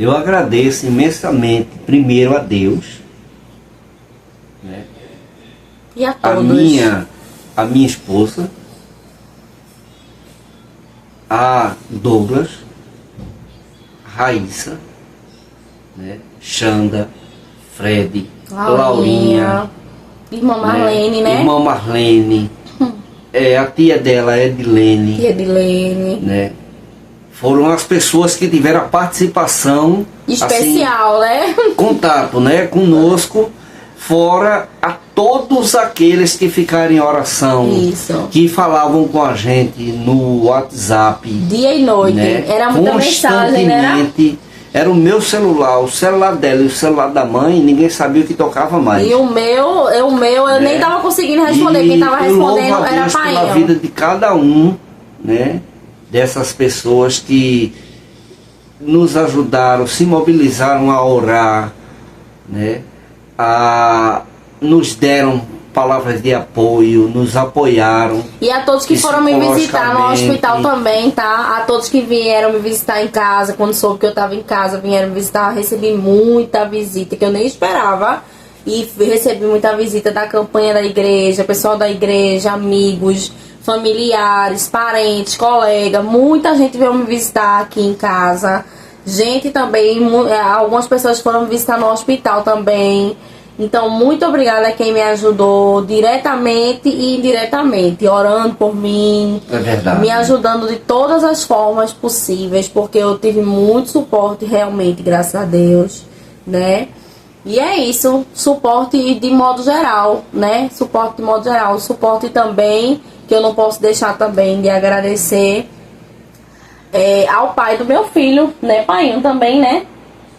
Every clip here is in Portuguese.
Eu agradeço imensamente, primeiro a Deus, né? E a todos. A minha esposa, a Douglas, Raíssa, né? Xanda, Fred, Laurinha, irmã Marlene, né? Irmã Marlene, a tia dela, Edilene. Tia Edilene. Né? Foram as pessoas que tiveram a participação especial, assim, né? Contato, né? Conosco, fora a todos aqueles que ficaram em oração. Isso. Que falavam com a gente no WhatsApp. Dia e noite. Né? Era muita mensagem, né? Era o meu celular, o celular dela e o celular da mãe, ninguém sabia o que tocava mais. E o meu, eu nem tava conseguindo responder. Quem tava respondendo era a pai. Pela vida de cada um, né? Dessas pessoas que nos ajudaram, se mobilizaram a orar, né? Nos deram palavras de apoio, nos apoiaram. E a todos que foram me visitar no hospital também, tá? A todos que vieram me visitar em casa, quando soube que eu tava em casa, vieram me visitar, recebi muita visita, que eu nem esperava. E recebi muita visita da campanha da igreja, pessoal da igreja, amigos, familiares, parentes, colegas. Muita gente veio me visitar aqui em casa. Gente também, algumas pessoas foram me visitar no hospital também. Então, muito obrigada a quem me ajudou diretamente e indiretamente, orando por mim. É verdade. Me ajudando de todas as formas possíveis, porque eu tive muito suporte realmente, graças a Deus, né? E é isso, suporte de modo geral, né? Suporte de modo geral. Suporte também, que eu não posso deixar também de agradecer ao pai do meu filho, né, Painho também, né?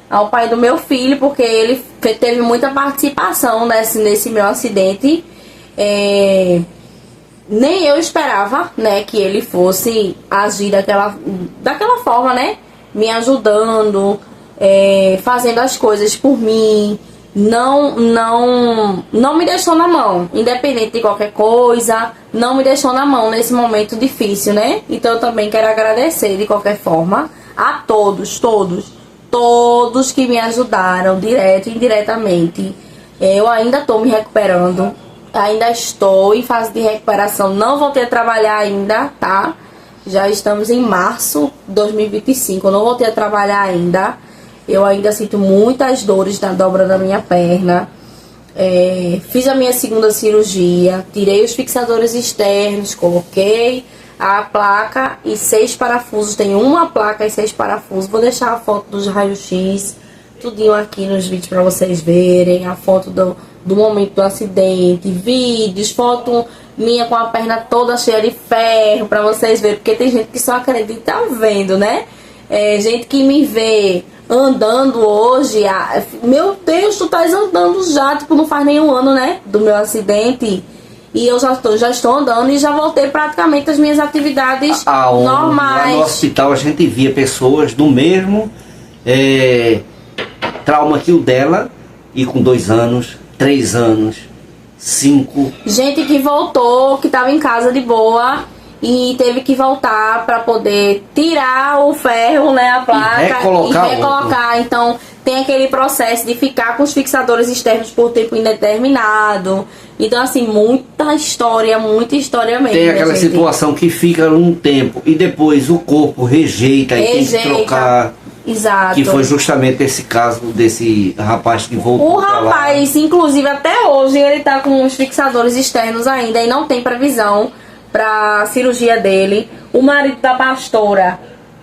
Ao pai do meu filho, porque ele teve muita participação nesse meu acidente. Nem eu esperava, né, que ele fosse agir daquela forma, né? Me ajudando, fazendo as coisas por mim. Não me deixou na mão, independente de qualquer coisa, não me deixou na mão nesse momento difícil, né? Então eu também quero agradecer de qualquer forma a todos que me ajudaram, direto e indiretamente. Eu ainda estou me recuperando, ainda estou em fase de recuperação, não voltei a trabalhar ainda, tá? Já estamos em março de 2025, eu não voltei a trabalhar ainda. Eu ainda sinto muitas dores na dobra da minha perna. Fiz a minha segunda cirurgia, tirei os fixadores externos, coloquei a placa e 6 parafusos. Tem uma placa e 6 parafusos. Vou deixar a foto dos raios-x, tudinho aqui nos vídeos para vocês verem. A foto do momento do acidente, vídeos, foto minha com a perna toda cheia de ferro para vocês verem. Porque tem gente que só acredita vendo, né? Gente que me vê andando hoje, meu Deus, tu estás andando já, tipo, não faz nenhum ano, né, do meu acidente, e eu já estou andando e já voltei praticamente às minhas atividades normais. Lá no hospital a gente via pessoas do mesmo trauma que o dela, e com 2 anos, 3 anos, 5. Gente que voltou, que estava em casa de boa, e teve que voltar para poder tirar o ferro, né, a placa, e recolocar. Então tem aquele processo de ficar com os fixadores externos por tempo indeterminado. Então assim, muita história mesmo. Tem aquela situação que fica um tempo e depois o corpo rejeita e tem que trocar. Exato. Que foi justamente esse caso desse rapaz que voltou. O rapaz, inclusive até hoje, ele tá com os fixadores externos ainda e não tem previsão pra cirurgia dele. O marido da pastora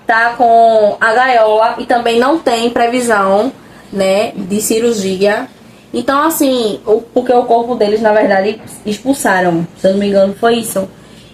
tá com a gaiola e também não tem previsão, né, de cirurgia. Então assim, porque o corpo deles na verdade expulsaram, se eu não me engano foi isso.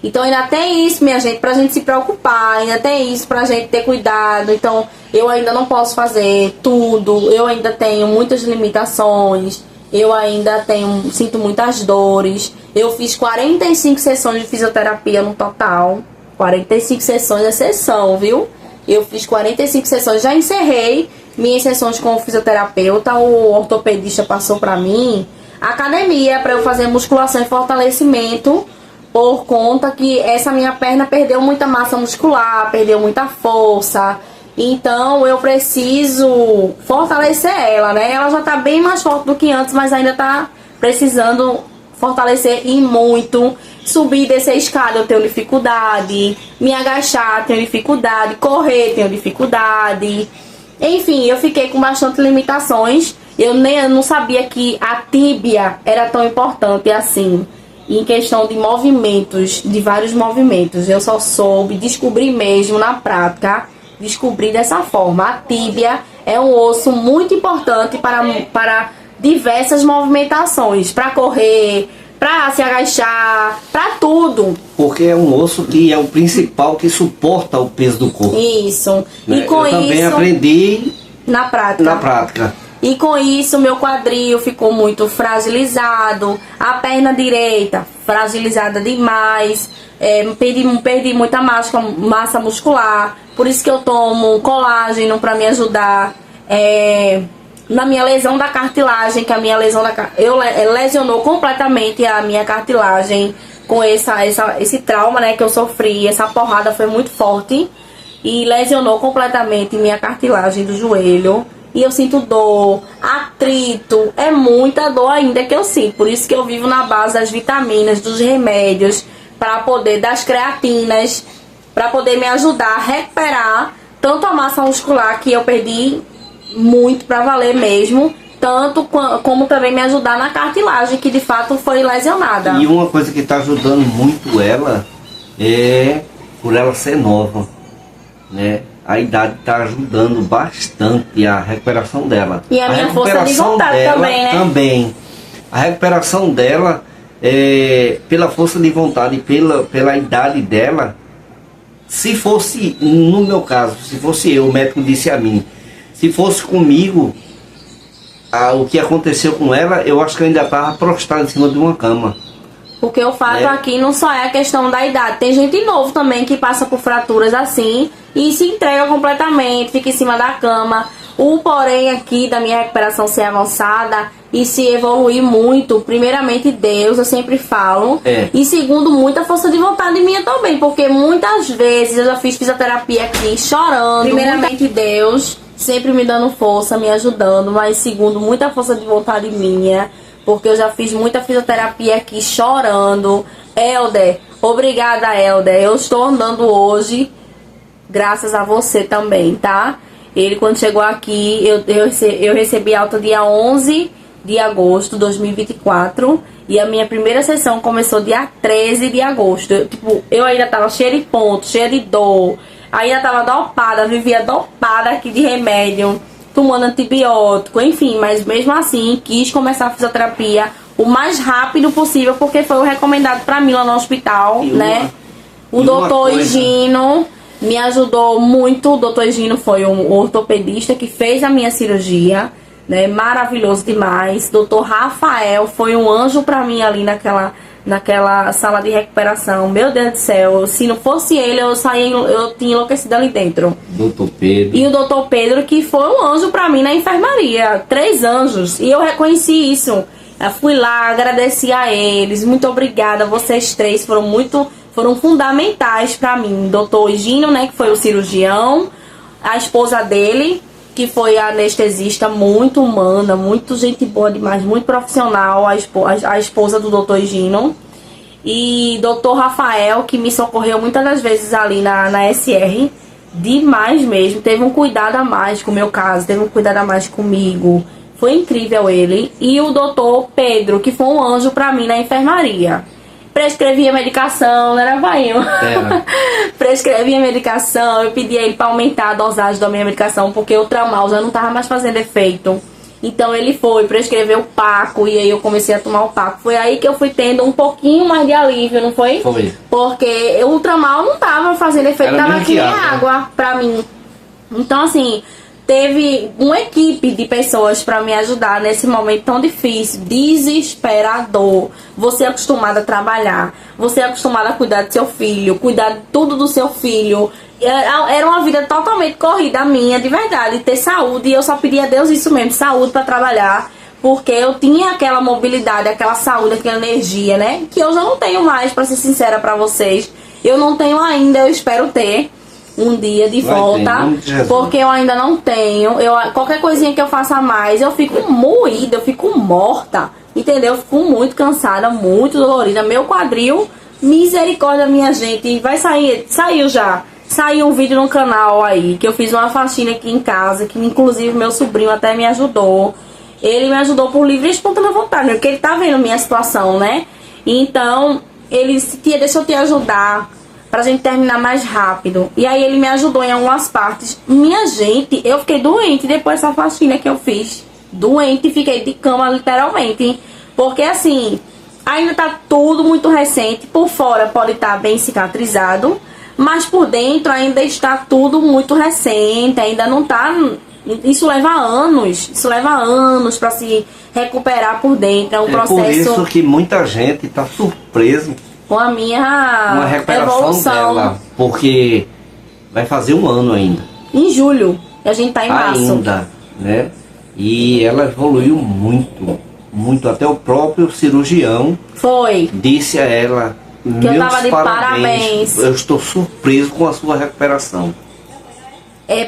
Então ainda tem isso, minha gente, pra gente se preocupar, ainda tem isso pra gente ter cuidado. Então eu ainda não posso fazer tudo, eu ainda tenho muitas limitações, eu ainda sinto muitas dores. Eu fiz 45 sessões de fisioterapia no total. 45 sessões é sessão, viu? Eu fiz 45 sessões, já encerrei minhas sessões com o fisioterapeuta. O ortopedista passou pra mim academia pra eu fazer musculação e fortalecimento, por conta que essa minha perna perdeu muita massa muscular, perdeu muita força. Então eu preciso fortalecer ela, né? Ela já tá bem mais forte do que antes, mas ainda tá precisando fortalecer e muito. Subir e descer a escada eu tenho dificuldade, me agachar tenho dificuldade, correr tenho dificuldade. Enfim, eu fiquei com bastante limitações. Eu não sabia que a tíbia era tão importante assim, em questão de movimentos, de vários movimentos. Eu só soube descobrir mesmo na prática, descobrir dessa forma. A tíbia é um osso muito importante para diversas movimentações, para correr, para se agachar, para tudo. Porque é um osso que é o principal que suporta o peso do corpo. Isso. Né? E com eu também isso aprendi na prática. na prática. E com isso, meu quadril ficou muito fragilizado, a perna direita fragilizada demais, perdi muita massa muscular, por isso que eu tomo colágeno para me ajudar. Na minha lesão da cartilagem, que a minha lesão lesionou completamente a minha cartilagem com esse trauma, né, que eu sofri. Essa porrada foi muito forte e lesionou completamente minha cartilagem do joelho. E eu sinto dor, atrito, é muita dor ainda que eu sinto. Por isso que eu vivo na base das vitaminas, dos remédios, das creatinas, para poder me ajudar a recuperar tanto a massa muscular que eu perdi muito para valer mesmo, tanto como também me ajudar na cartilagem, que de fato foi lesionada. E uma coisa que está ajudando muito ela é por ela ser nova, né? A idade está ajudando bastante a recuperação dela. E a minha força de vontade também, né? Também. A recuperação dela, pela força de vontade e pela idade dela, se fosse, no meu caso, se fosse eu, o médico disse a mim, se fosse comigo, o que aconteceu com ela, eu acho que eu ainda estava prostrado em cima de uma cama. Porque o fato aqui não só é a questão da idade. Tem gente novo também que passa por fraturas assim e se entrega completamente, fica em cima da cama. O porém aqui da minha recuperação ser avançada e se evoluir muito, primeiramente Deus, eu sempre falo. E segundo, muita força de vontade minha também. Porque muitas vezes eu já fiz fisioterapia aqui chorando. Primeiramente Deus, sempre me dando força, me ajudando. Mas segundo, muita força de vontade minha. Porque eu já fiz muita fisioterapia aqui chorando. Helder, obrigada, Helder. Eu estou andando hoje graças a você também, tá? Ele, quando chegou aqui, eu recebi alta dia 11 de agosto de 2024. E a minha primeira sessão começou dia 13 de agosto. Eu ainda tava cheia de pontos, cheia de dor. Ainda tava dopada, vivia dopada aqui de remédio, tomando antibiótico, enfim, mas mesmo assim quis começar a fisioterapia o mais rápido possível, porque foi o recomendado pra mim lá no hospital, né? O doutor Higino me ajudou muito. O doutor Higino foi um ortopedista que fez a minha cirurgia, né? Maravilhoso demais. Doutor Rafael foi um anjo pra mim ali naquela sala de recuperação. Meu Deus do céu, se não fosse ele, eu tinha enlouquecido ali dentro. Doutor Pedro. E o doutor Pedro, que foi um anjo pra mim na enfermaria. 3 anjos. E eu reconheci isso. Eu fui lá, agradeci a eles. Muito obrigada. Vocês 3 foram fundamentais pra mim. Doutor Higino, né, que foi o cirurgião. A esposa dele, que foi a anestesista, muito humana, muito gente boa demais, muito profissional, a esposa do doutor Higino. E doutor Rafael, que me socorreu muitas das vezes ali na SR, demais mesmo. Teve um cuidado a mais com o meu caso, teve um cuidado a mais comigo. Foi incrível ele. E o doutor Pedro, que foi um anjo pra mim na enfermaria. Prescrevia medicação, não era vainho. Prescrevia medicação, eu pedi a ele pra aumentar a dosagem da minha medicação, porque o Tramal já não tava mais fazendo efeito. Então ele prescreveu o Paco, e aí eu comecei a tomar o Paco. Foi aí que eu fui tendo um pouquinho mais de alívio, não foi? Foi. Porque o Tramal não tava fazendo efeito, tava aqui em água pra mim. Então assim, teve uma equipe de pessoas para me ajudar nesse momento tão difícil, desesperador. Você é acostumada a trabalhar, você é acostumada a cuidar do seu filho, cuidar de tudo do seu filho. Era uma vida totalmente corrida minha, de verdade, ter saúde. E eu só pedia a Deus isso mesmo, saúde para trabalhar. Porque eu tinha aquela mobilidade, aquela saúde, aquela energia, né? Que eu já não tenho mais, para ser sincera para vocês. Eu não tenho ainda, eu espero ter. um dia de Vai ter, em volta, nome de Jesus. porque eu ainda não tenho. Qualquer coisinha que eu faça a mais, eu fico moída, eu fico morta, entendeu? Eu fico muito cansada, muito dolorida. Meu quadril, misericórdia, minha gente, vai sair, saiu já. Saiu um vídeo no canal aí, que eu fiz uma faxina aqui em casa, que inclusive meu sobrinho até me ajudou. Ele me ajudou por livre e espontânea vontade, porque ele tá vendo minha situação, né? Então, ele disse, tia, deixa eu te ajudar, pra gente terminar mais rápido. E aí ele me ajudou em algumas partes. Minha gente, eu fiquei doente depois dessa faxina que eu fiz. Doente, fiquei de cama literalmente. Porque assim, ainda tá tudo muito recente. Por fora pode estar bem cicatrizado, mas por dentro ainda está tudo muito recente. Ainda não tá... Isso leva anos para se recuperar por dentro. É um processo... Por isso que muita gente tá surpreso com a minha uma recuperação evolução. dela, porque vai fazer um ano ainda. Em julho, e a gente tá em março. Ainda, né? E ela evoluiu muito, muito. Até o próprio cirurgião Foi. disse a ela, Que eu tava de parabéns. Eu estou surpreso com a sua recuperação.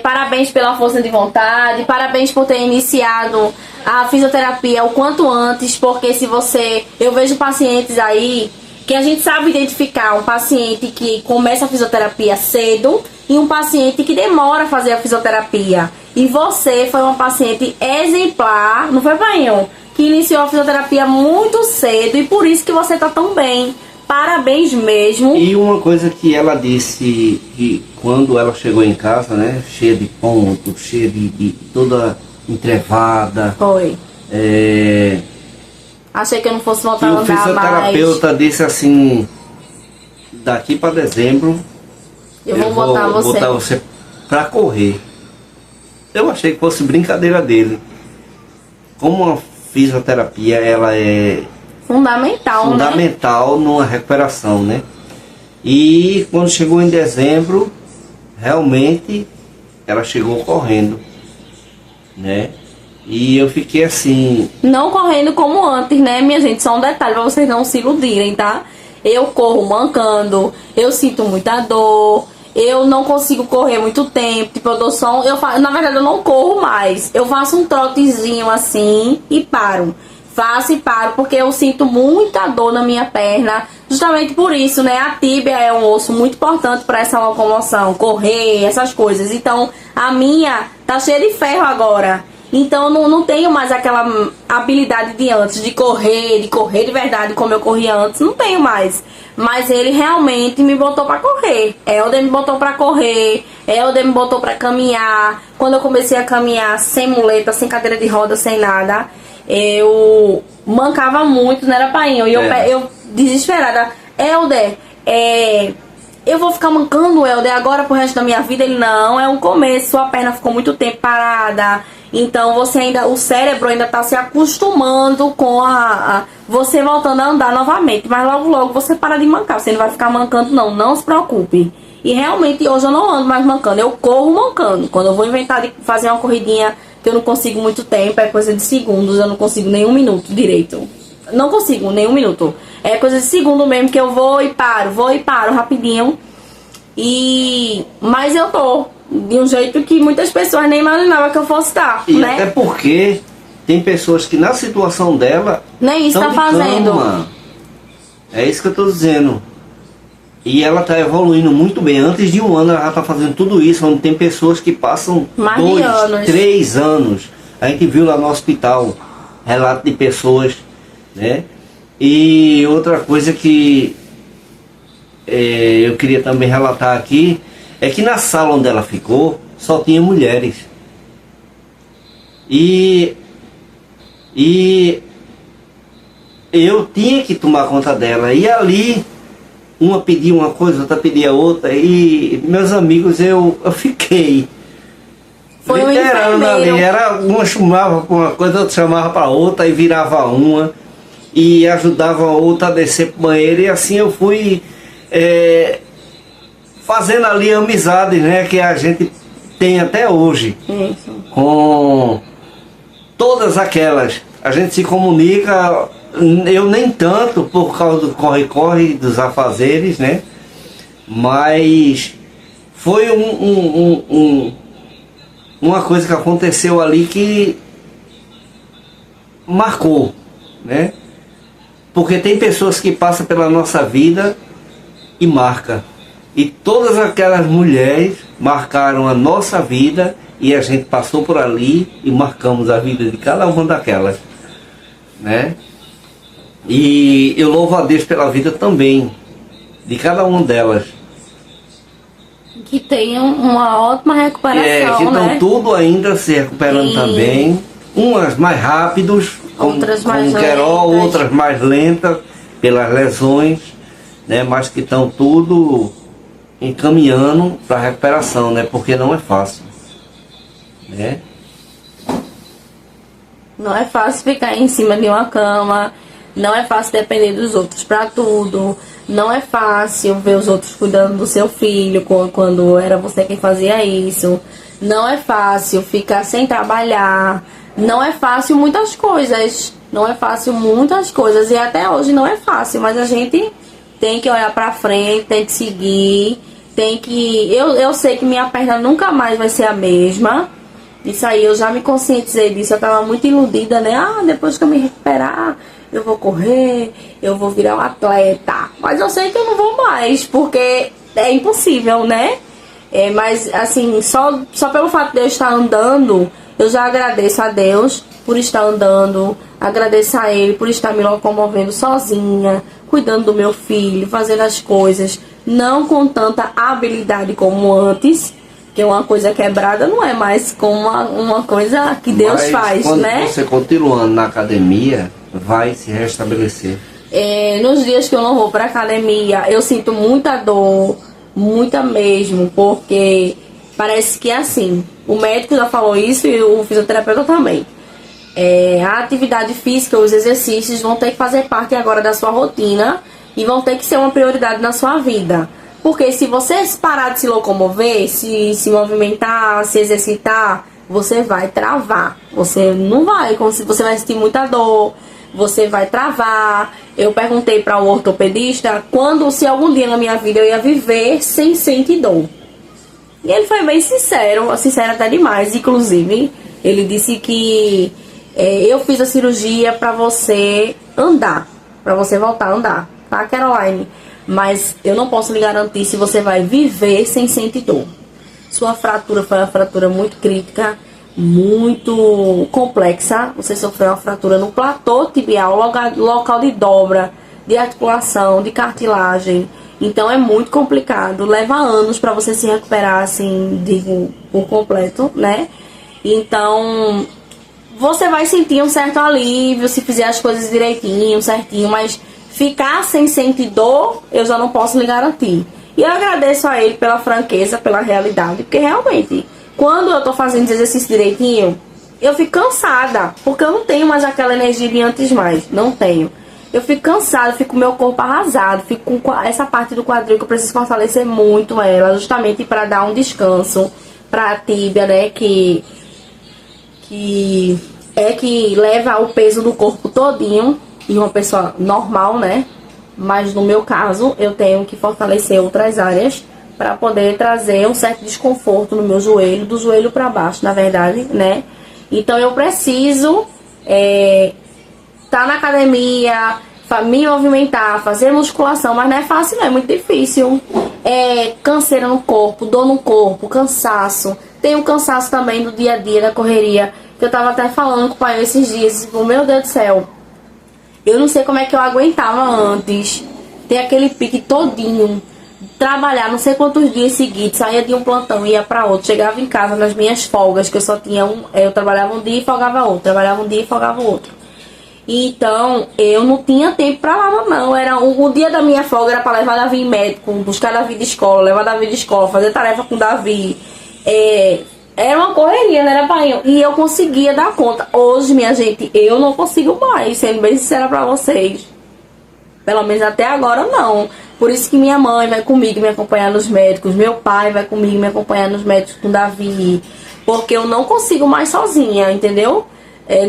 Parabéns pela força de vontade, parabéns por ter iniciado a fisioterapia o quanto antes, porque se você... Eu vejo pacientes aí que a gente sabe identificar um paciente que começa a fisioterapia cedo e um paciente que demora a fazer a fisioterapia. E você foi uma paciente exemplar, não foi, Painho? Que iniciou a fisioterapia muito cedo e por isso que você tá tão bem. Parabéns mesmo. E uma coisa que ela disse, que quando ela chegou em casa, né, cheia de pontos, cheia de toda entrevada. Foi. Achei que eu não fosse voltar a o andar fisioterapeuta mais. disse assim, daqui para dezembro eu vou botar você para correr. Eu achei que fosse brincadeira dele. Como a fisioterapia, ela é fundamental numa recuperação, né? E quando chegou em dezembro, realmente ela chegou correndo, né? E eu fiquei assim... Não correndo como antes, né, minha gente? Só um detalhe pra vocês não se iludirem, tá? Eu corro mancando, eu sinto muita dor, eu não consigo correr muito tempo. Tipo, eu dou só... na verdade, eu não corro mais. Eu faço um trotezinho assim e paro. Faço e paro, porque eu sinto muita dor na minha perna. Justamente por isso, né? A tíbia é um osso muito importante para essa locomoção, correr, essas coisas. Então, a minha tá cheia de ferro agora. Então, não tenho mais aquela habilidade de antes, de correr de verdade, como eu corria antes. Não tenho mais. Mas ele realmente me botou pra correr. Helder me botou pra correr. Helder me botou pra caminhar. Quando eu comecei a caminhar sem muleta, sem cadeira de roda, sem nada, eu mancava muito, não era Painho. E eu desesperada. Helder, eu vou ficar mancando, Helder, agora pro resto da minha vida? Ele, não, é um começo. Sua perna ficou muito tempo parada. Então o cérebro ainda tá se acostumando com você voltando a andar novamente. Mas logo, logo você para de mancar. Você não vai ficar mancando, não se preocupe. E realmente hoje eu não ando mais mancando, eu corro mancando. Quando eu vou inventar de fazer uma corridinha que eu não consigo muito tempo, é coisa de segundos, eu não consigo nem um minuto direito. Não consigo nem um minuto. É coisa de segundo mesmo, que eu vou e paro rapidinho. Mas eu tô de um jeito que muitas pessoas nem imaginavam que eu fosse estar, e né? Até porque tem pessoas que na situação dela nem isso tá fazendo. Cama. É isso que eu tô dizendo. E ela tá evoluindo muito bem. Antes de um ano ela já tá fazendo tudo isso. Onde tem pessoas que passam mais 2, 3 anos. A gente viu lá no hospital relato de pessoas, né? E outra coisa que eu queria também relatar aqui é que na sala onde ela ficou só tinha mulheres. E eu tinha que tomar conta dela. E ali uma pedia uma coisa, outra pedia outra. E meus amigos, eu fiquei foi um literando ali. Era, uma chamava para uma coisa, outra chamava para outra, e virava uma e ajudava a outra a descer para o banheiro. E assim eu fui fazendo ali amizades, né, que a gente tem até hoje. Isso. Com todas aquelas. A gente se comunica, eu nem tanto por causa do corre-corre, dos afazeres, né? Mas foi uma coisa que aconteceu ali que marcou, né? Porque tem pessoas que passam pela nossa vida e marcam. E todas aquelas mulheres marcaram a nossa vida e a gente passou por ali e marcamos a vida de cada uma daquelas, né? E eu louvo a Deus pela vida também de cada uma delas. Que tenham uma ótima recuperação, que estão né? tudo ainda se recuperando também. Umas mais rápidos, Outras mais como Querol, lentas. outras mais lentas pelas lesões, né? Mas que estão tudo encaminhando para a recuperação, né? Porque não é fácil, né? Não é fácil ficar em cima de uma cama, não é fácil depender dos outros para tudo, não é fácil ver os outros cuidando do seu filho quando era você quem fazia isso, não é fácil ficar sem trabalhar, não é fácil muitas coisas, e até hoje não é fácil, mas a gente tem que olhar pra frente, tem que seguir, eu sei que minha perna nunca mais vai ser a mesma. Isso aí, eu já me conscientizei disso, eu tava muito iludida, né? Depois que eu me recuperar, eu vou correr, eu vou virar um atleta. Mas eu sei que eu não vou mais, porque é impossível, né? Mas, assim, só pelo fato de eu estar andando, eu já agradeço a Deus por estar andando, agradeço a Ele por estar me locomovendo sozinha, cuidando do meu filho, fazendo as coisas, não com tanta habilidade como antes. Que uma coisa quebrada não é mais como uma coisa que Deus faz, quando né? você continuando na academia, vai se restabelecer. Nos dias que eu não vou pra academia, eu sinto muita dor, muita mesmo, porque parece que é assim, o médico já falou isso e o fisioterapeuta também. A atividade física, os exercícios vão ter que fazer parte agora da sua rotina e vão ter que ser uma prioridade na sua vida. Porque se você parar de se locomover, se movimentar, se exercitar, você vai travar. Você não vai, você vai sentir muita dor, você vai travar. Eu perguntei para o ortopedista se algum dia na minha vida eu ia viver sem sentir dor. E ele foi bem sincero até demais, inclusive. Ele disse que eu fiz a cirurgia para você andar, para você voltar a andar, tá, Caroline? Mas eu não posso lhe garantir se você vai viver sem sentir dor. Sua fratura foi uma fratura muito crítica, muito complexa. Você sofreu uma fratura no platô tibial, local de dobra, de articulação, de cartilagem. Então é muito complicado. Leva anos para você se recuperar, assim, digo, por completo, né? Então, você vai sentir um certo alívio se fizer as coisas direitinho, certinho, mas ficar sem sentir dor, eu já não posso lhe garantir. E eu agradeço a ele pela franqueza, pela realidade, porque realmente, quando eu tô fazendo exercício direitinho, eu fico cansada, porque eu não tenho mais aquela energia de antes mais, não tenho. Eu fico cansada, fico com o meu corpo arrasado, fico com essa parte do quadril que eu preciso fortalecer muito ela, justamente para dar um descanso pra tíbia, né, que leva o peso do corpo todinho. E uma pessoa normal, né? Mas no meu caso, eu tenho que fortalecer outras áreas para poder trazer um certo desconforto no meu joelho, do joelho para baixo, na verdade, né? Então eu preciso tá na academia, me movimentar, fazer musculação, mas não é fácil, não, é muito difícil. Canseira no corpo, dor no corpo, cansaço. Tem um cansaço também do dia a dia, da correria, que eu tava até falando com o pai esses dias, tipo, meu Deus do céu. Eu não sei como é que eu aguentava antes. Ter aquele pique todinho. Trabalhar não sei quantos dias seguidos. Saía de um plantão, ia pra outro. Chegava em casa nas minhas folgas, que eu só tinha eu trabalhava um dia e folgava outro. Trabalhava um dia e folgava outro. Então, eu não tinha tempo pra nada, não. Era o dia da minha folga era pra levar Davi em médico, buscar Davi de escola, levar Davi de escola, fazer tarefa com Davi. Era uma correria, né, era pai? E eu conseguia dar conta. Hoje, minha gente, eu não consigo mais, sendo bem sincera pra vocês. Pelo menos até agora, não. Por isso que minha mãe vai comigo me acompanhar nos médicos. Meu pai vai comigo me acompanhar nos médicos com Davi. Porque eu não consigo mais sozinha, entendeu?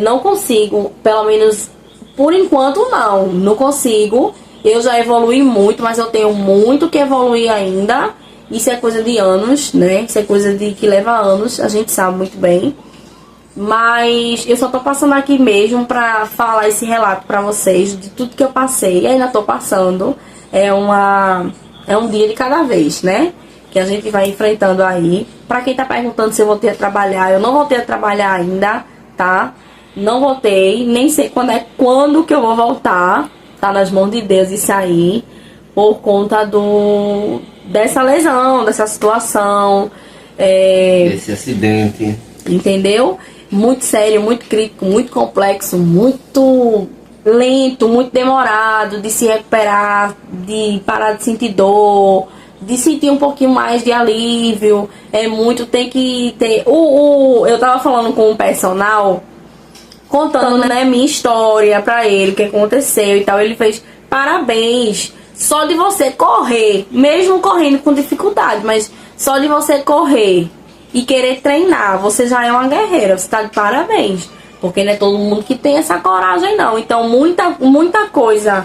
Não consigo, pelo menos por enquanto não consigo. Eu já evoluí muito, mas eu tenho muito que evoluir ainda. Isso é coisa de anos, né? Isso é coisa de que leva anos, a gente sabe muito bem. Mas eu só tô passando aqui mesmo pra falar esse relato pra vocês de tudo que eu passei. E ainda tô passando. É um dia de cada vez, né? Que a gente vai enfrentando aí. Pra quem tá perguntando se eu voltei a trabalhar, eu não voltei a trabalhar ainda, tá? Não voltei, nem sei quando que eu vou voltar. Tá nas mãos de Deus isso aí. Por conta dessa lesão, dessa situação. Esse acidente. Entendeu? Muito sério, muito crítico, muito complexo, muito lento, muito demorado de se recuperar, de parar de sentir dor, de sentir um pouquinho mais de alívio. Tem que ter. Eu tava falando com um personal, contando, né, minha história pra ele, o que aconteceu e tal. Ele fez: parabéns, só de você correr, mesmo correndo com dificuldade, mas só de você correr e querer treinar, você já é uma guerreira, você tá de parabéns. Porque não é todo mundo que tem essa coragem, não. Então, muita coisa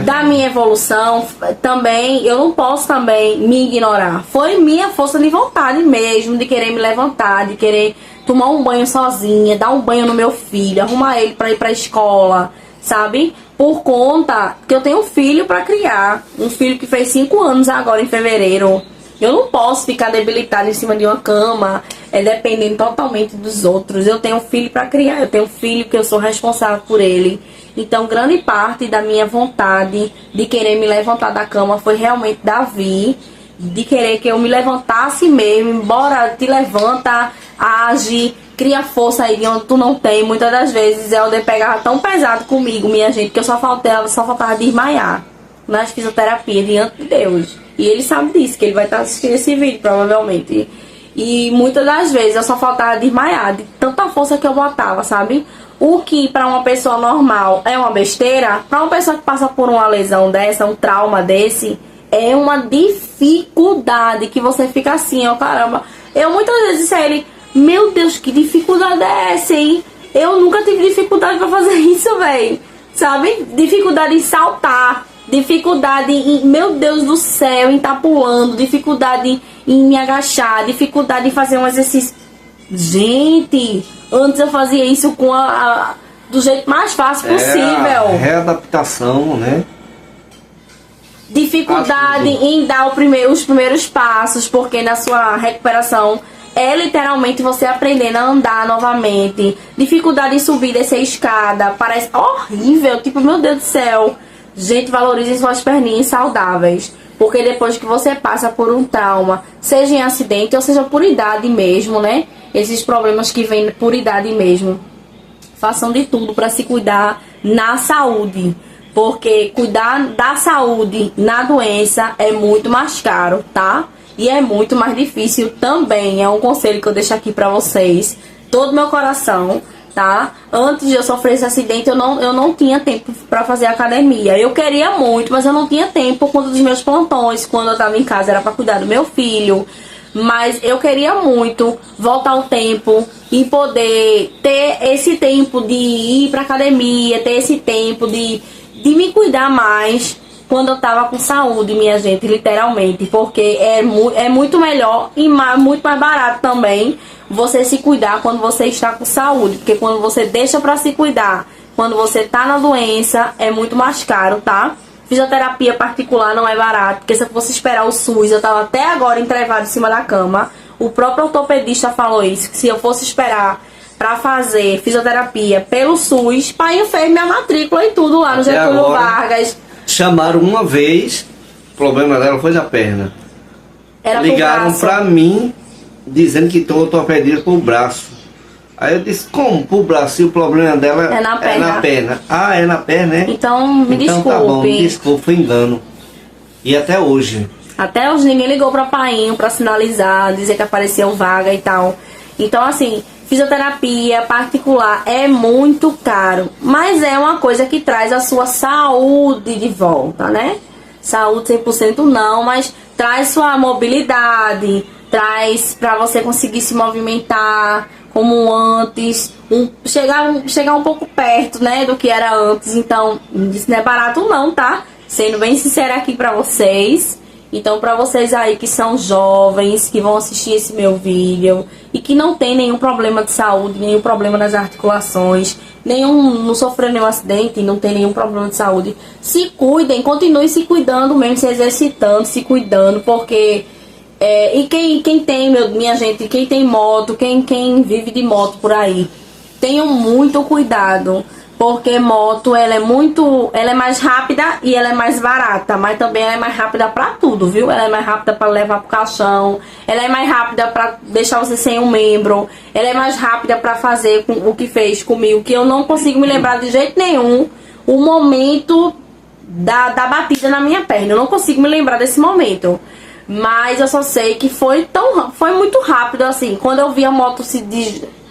da minha evolução também, eu não posso também me ignorar. Foi minha força de vontade mesmo, de querer me levantar, de querer tomar um banho sozinha, dar um banho no meu filho, arrumar ele pra ir pra escola, sabe? Por conta que eu tenho um filho pra criar. Um filho que fez 5 anos agora, em fevereiro. Eu não posso ficar debilitada em cima de uma cama, dependendo totalmente dos outros. Eu tenho um filho para criar, eu tenho um filho que eu sou responsável por ele. Então, grande parte da minha vontade de querer me levantar da cama foi realmente Davi, de querer que eu me levantasse mesmo. Bora, te levanta, age, cria força aí de onde tu não tem. Muitas das vezes eu pegava tão pesado comigo, minha gente, que eu só faltava desmaiar nas fisioterapias diante de Deus. E ele sabe disso, que ele vai estar assistindo esse vídeo, provavelmente. E muitas das vezes eu só faltava desmaiar, de tanta força que eu botava, sabe? O que para uma pessoa normal é uma besteira, para uma pessoa que passa por uma lesão dessa, um trauma desse, é uma dificuldade que você fica assim, ó, caramba. Eu muitas vezes disse a ele: meu Deus, que dificuldade é essa, hein? Eu nunca tive dificuldade pra fazer isso, velho. Sabe? Dificuldade em saltar. Dificuldade em, meu Deus do céu, em estar pulando. Dificuldade em me agachar. Dificuldade em fazer um exercício. Gente, antes eu fazia isso do jeito mais fácil possível. Readaptação, né? Dificuldade em dar os primeiros passos, porque na sua recuperação é literalmente você aprendendo a andar novamente. Dificuldade em subir e descer a escada. Parece horrível, tipo, meu Deus do céu. Gente, valorize suas perninhas saudáveis. Porque depois que você passa por um trauma, seja em acidente ou seja por idade mesmo, né? Esses problemas que vêm por idade mesmo. Façam de tudo para se cuidar na saúde. Porque cuidar da saúde na doença é muito mais caro, tá? E é muito mais difícil também. É um conselho que eu deixo aqui pra vocês. Todo meu coração, tá? Antes de eu sofrer esse acidente, eu não tinha tempo pra fazer academia. Eu queria muito, mas eu não tinha tempo por conta dos meus plantões. Quando eu tava em casa era pra cuidar do meu filho. Mas eu queria muito voltar ao tempo e poder ter esse tempo de ir pra academia, ter esse tempo de me cuidar mais quando eu tava com saúde, minha gente, literalmente. Porque é muito melhor e muito mais barato também você se cuidar quando você está com saúde. Porque quando você deixa pra se cuidar, quando você tá na doença, é muito mais caro, tá? Fisioterapia particular não é barato, porque se eu fosse esperar o SUS, eu tava até agora entrevado em cima da cama. O próprio ortopedista falou isso, que se eu fosse esperar pra fazer fisioterapia pelo SUS, pai, fez minha matrícula e tudo lá no Até Getúlio agora, Vargas. Chamaram uma vez, o problema dela foi a perna. Ligaram pra mim, dizendo que tem ortopedista pro braço. Aí eu disse: como pro braço? E o problema dela é na perna. Ah, é na perna, né? Então, me desculpe. Tá bom, me desculpe, foi engano. E até hoje. Até hoje ninguém ligou pra painho pra sinalizar, dizer que apareceu vaga e tal. Então, assim, fisioterapia particular é muito caro, mas é uma coisa que traz a sua saúde de volta, né? Saúde 100% não, mas traz sua mobilidade, traz pra você conseguir se movimentar como antes, chegar um pouco perto, né, do que era antes. Então, isso não é barato não, tá? Sendo bem sincera aqui pra vocês. Então, para vocês aí que são jovens, que vão assistir esse meu vídeo e que não tem nenhum problema de saúde, nenhum problema nas articulações, não sofreram nenhum acidente, não tem nenhum problema de saúde, se cuidem, continuem se cuidando mesmo, se exercitando, se cuidando, porque e quem tem, minha gente, quem tem moto, quem vive de moto por aí, tenham muito cuidado, porque moto ela é mais rápida e ela é mais barata, mas também ela é mais rápida pra tudo, viu? Ela é mais rápida pra levar pro caixão, ela é mais rápida pra deixar você sem um membro, ela é mais rápida pra fazer o que fez comigo, que eu não consigo me lembrar de jeito nenhum o momento da batida na minha perna, eu não consigo me lembrar desse momento. Mas eu só sei que foi muito rápido assim. Quando eu vi a moto se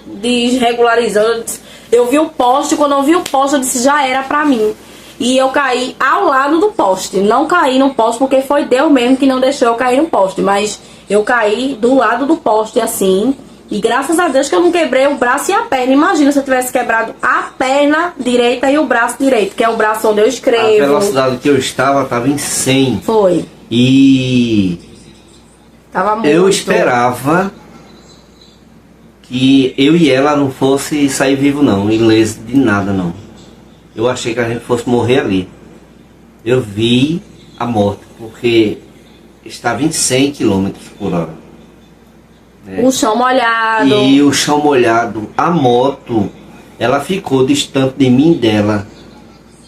desregularizando, eu vi o poste. Quando eu vi o poste, eu disse, já era pra mim. E eu caí ao lado do poste. Não caí no poste porque foi Deus mesmo que não deixou eu cair no poste. Mas eu caí do lado do poste assim. E graças a Deus que eu não quebrei o braço e a perna. Imagina se eu tivesse quebrado a perna direita e o braço direito, que é o braço onde eu escrevo. A velocidade que eu estava em 100. Foi. E Tava muito. eu esperava que eu e ela não fosse sair vivo não, ileso de nada não. Eu achei que a gente fosse morrer ali. Eu vi a morte, porque estava em 100 quilômetros por hora. O chão molhado. E o chão molhado, a moto, ela ficou distante de mim e dela,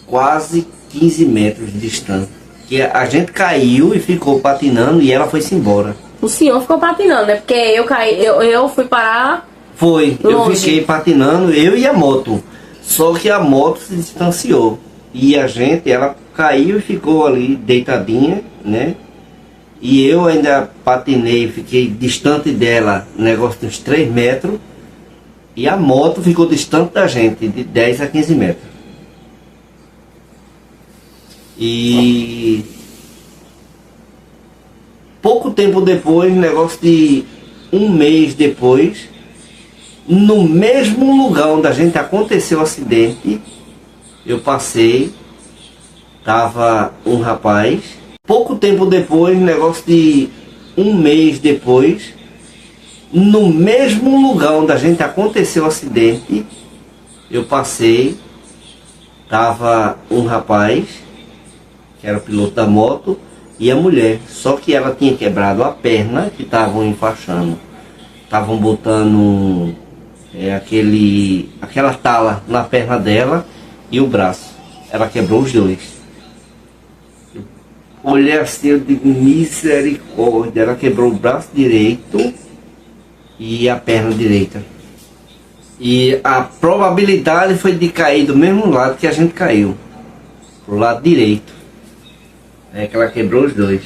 quase 15 metros distante. Que a gente caiu e ficou patinando e ela foi-se embora. O senhor ficou patinando, né? Porque eu caí, eu fui parar. Foi, longe. Eu fiquei patinando, eu e a moto. Só que a moto se distanciou. E a gente, ela caiu e ficou ali deitadinha, né? E eu ainda patinei, fiquei distante dela, negócio de uns 3 metros. E a moto ficou distante da gente, de 10 a 15 metros. E pouco tempo depois, negócio de um mês depois, no mesmo lugar onde a gente aconteceu o acidente, eu passei, tava um rapaz. Pouco tempo depois, negócio de um mês depois, no mesmo lugar onde a gente aconteceu o acidente, eu passei, tava um rapaz, que era o piloto da moto, e a mulher, só que ela tinha quebrado a perna, que estavam enfaixando, estavam botando aquela tala na perna dela e o braço, ela quebrou os dois. Eu olhei assim, eu digo, misericórdia, ela quebrou o braço direito e a perna direita. E a probabilidade foi de cair do mesmo lado que a gente caiu, pro lado direito. É que ela quebrou os dois.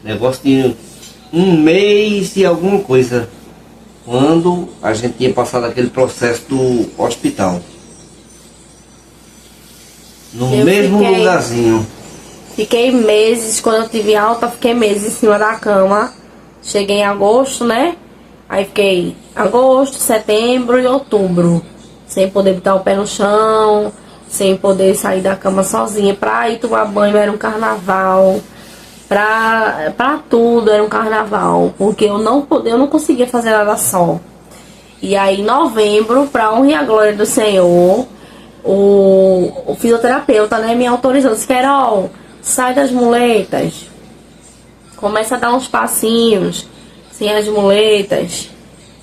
Negócio de um mês e alguma coisa, quando a gente tinha passado aquele processo do hospital. No mesmo lugarzinho. Fiquei meses, quando eu tive alta, fiquei meses em cima da cama. Cheguei em agosto, né? Aí fiquei agosto, setembro e outubro, sem poder botar o pé no chão, sem poder sair da cama sozinha. Pra ir tomar banho era um carnaval, pra tudo era um carnaval, porque eu não conseguia fazer nada só. E aí em novembro, pra honra e a glória do Senhor, o fisioterapeuta, né, me autorizou, disse, Carol, sai das muletas, começa a dar uns passinhos sem as muletas,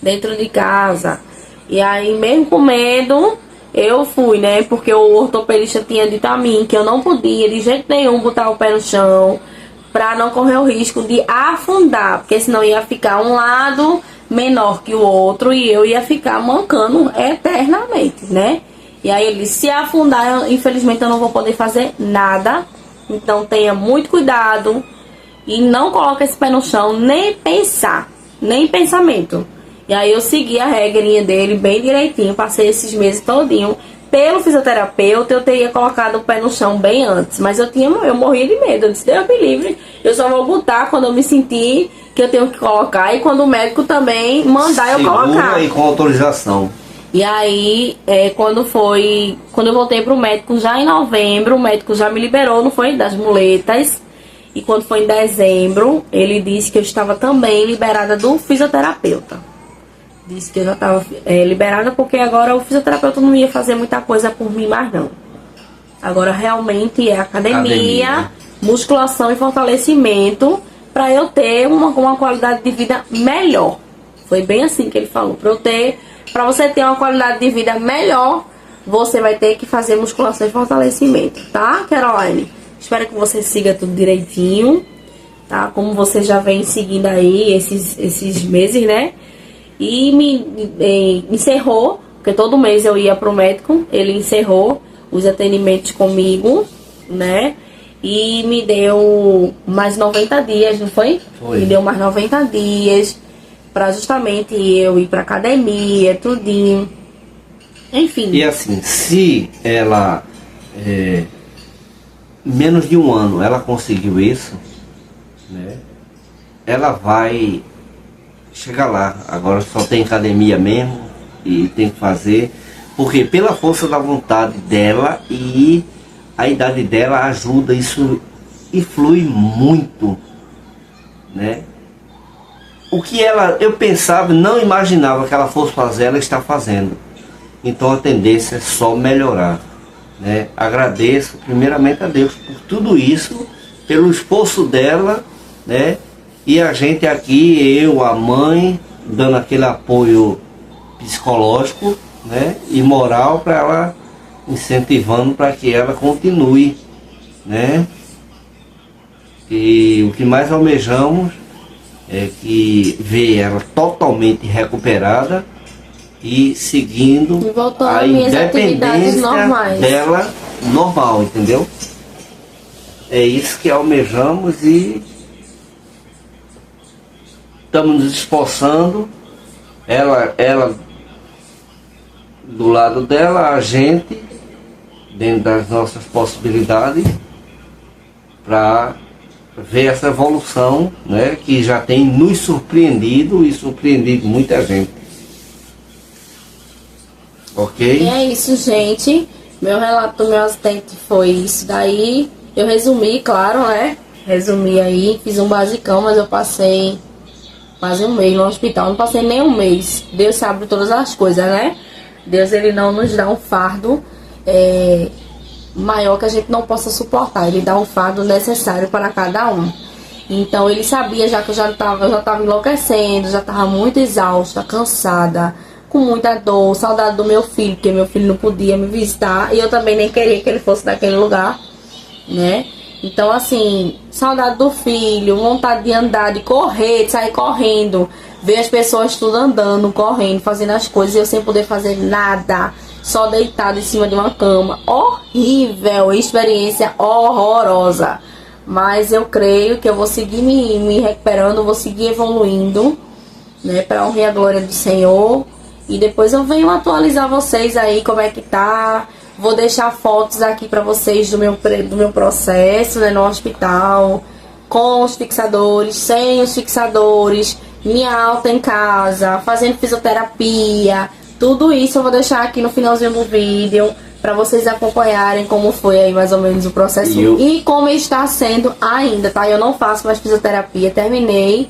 dentro de casa. E aí mesmo com medo, eu fui, né? Porque o ortopedista tinha dito a mim que eu não podia de jeito nenhum botar o pé no chão pra não correr o risco de afundar, porque senão ia ficar um lado menor que o outro e eu ia ficar mancando eternamente, né? E aí ele disse, se afundar, infelizmente eu não vou poder fazer nada. Então tenha muito cuidado e não coloque esse pé no chão, nem pensar, nem pensamento. E aí eu segui a regrinha dele bem direitinho, passei esses meses todinho. Pelo fisioterapeuta eu teria colocado o pé no chão bem antes, mas eu morria de medo. Eu disse, Deus me livre, eu só vou botar quando eu me sentir que eu tenho que colocar e quando o médico também mandar eu colocar. E com autorização. E aí, quando eu voltei pro médico já em novembro, o médico já me liberou, não foi? Das muletas. E quando foi em dezembro, ele disse que eu estava também liberada do fisioterapeuta. Disse que eu já estava liberada porque agora o fisioterapeuta não ia fazer muita coisa por mim mais não. Agora realmente é academia, musculação e fortalecimento para eu ter uma qualidade de vida melhor. Foi bem assim que ele falou. Para você ter uma qualidade de vida melhor, você vai ter que fazer musculação e fortalecimento, tá, Caroline? Espero que você siga tudo direitinho, tá? Como você já vem seguindo aí esses meses, né? E encerrou, porque todo mês eu ia pro médico, ele encerrou os atendimentos comigo, né? E me deu mais 90 dias, não foi? Foi. Me deu mais 90 dias pra justamente eu ir pra academia, tudinho. Enfim. E assim, se ela, menos de um ano, ela conseguiu isso, né? Ela vai chegar lá. Agora só tem academia mesmo e tem que fazer, porque pela força da vontade dela e a idade dela ajuda, isso influi muito, né? O que eu pensava, não imaginava que ela fosse fazer, ela está fazendo. Então a tendência é só melhorar, né? Agradeço primeiramente a Deus por tudo isso, pelo esforço dela, né? E a gente aqui, eu, a mãe, dando aquele apoio psicológico, né? E moral para ela, incentivando para que ela continue, né? E o que mais almejamos é que ver ela totalmente recuperada e seguindo a independência dela normal, entendeu? É isso que almejamos e estamos nos esforçando, ela do lado dela, a gente dentro das nossas possibilidades, para ver essa evolução, né, que já tem nos surpreendido e surpreendido muita gente. Ok? E é isso, gente. Meu relato do meu acidente foi isso daí. Eu resumi, claro, né? Resumi aí, fiz um basicão, mas eu passei quase um mês no hospital. Não passei nem um mês. Deus sabe todas as coisas, né? Deus, ele não nos dá um fardo maior que a gente não possa suportar. Ele dá um fardo necessário para cada um. Então ele sabia já que eu já tava enlouquecendo, já estava muito exausta, cansada, com muita dor, saudade do meu filho, porque meu filho não podia me visitar e eu também nem queria que ele fosse daquele lugar, né? Então assim, saudade do filho, vontade de andar, de correr, de sair correndo, ver as pessoas tudo andando, correndo, fazendo as coisas e eu sem poder fazer nada, só deitado em cima de uma cama. Horrível, experiência horrorosa. Mas eu creio que eu vou seguir me recuperando, vou seguir evoluindo, né, para honrar a glória do Senhor. E depois eu venho atualizar vocês aí como é que tá. Vou deixar fotos aqui para vocês do meu processo, né, no hospital, com os fixadores, sem os fixadores, minha alta em casa, fazendo fisioterapia. Tudo isso eu vou deixar aqui no finalzinho do vídeo para vocês acompanharem como foi aí mais ou menos o processo e como está sendo ainda, tá? Eu não faço mais fisioterapia, terminei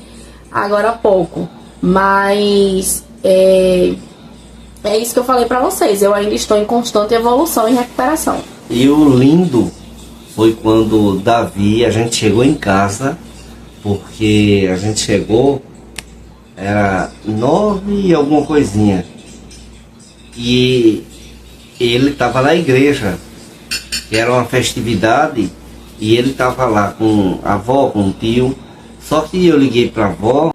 agora há pouco, mas é isso que eu falei pra vocês, eu ainda estou em constante evolução e recuperação. E o lindo foi quando Davi, a gente chegou em casa, porque a gente chegou, era 9 e alguma coisinha, e ele estava na igreja, que era uma festividade, e ele estava lá com a avó, com o tio, só que eu liguei pra avó.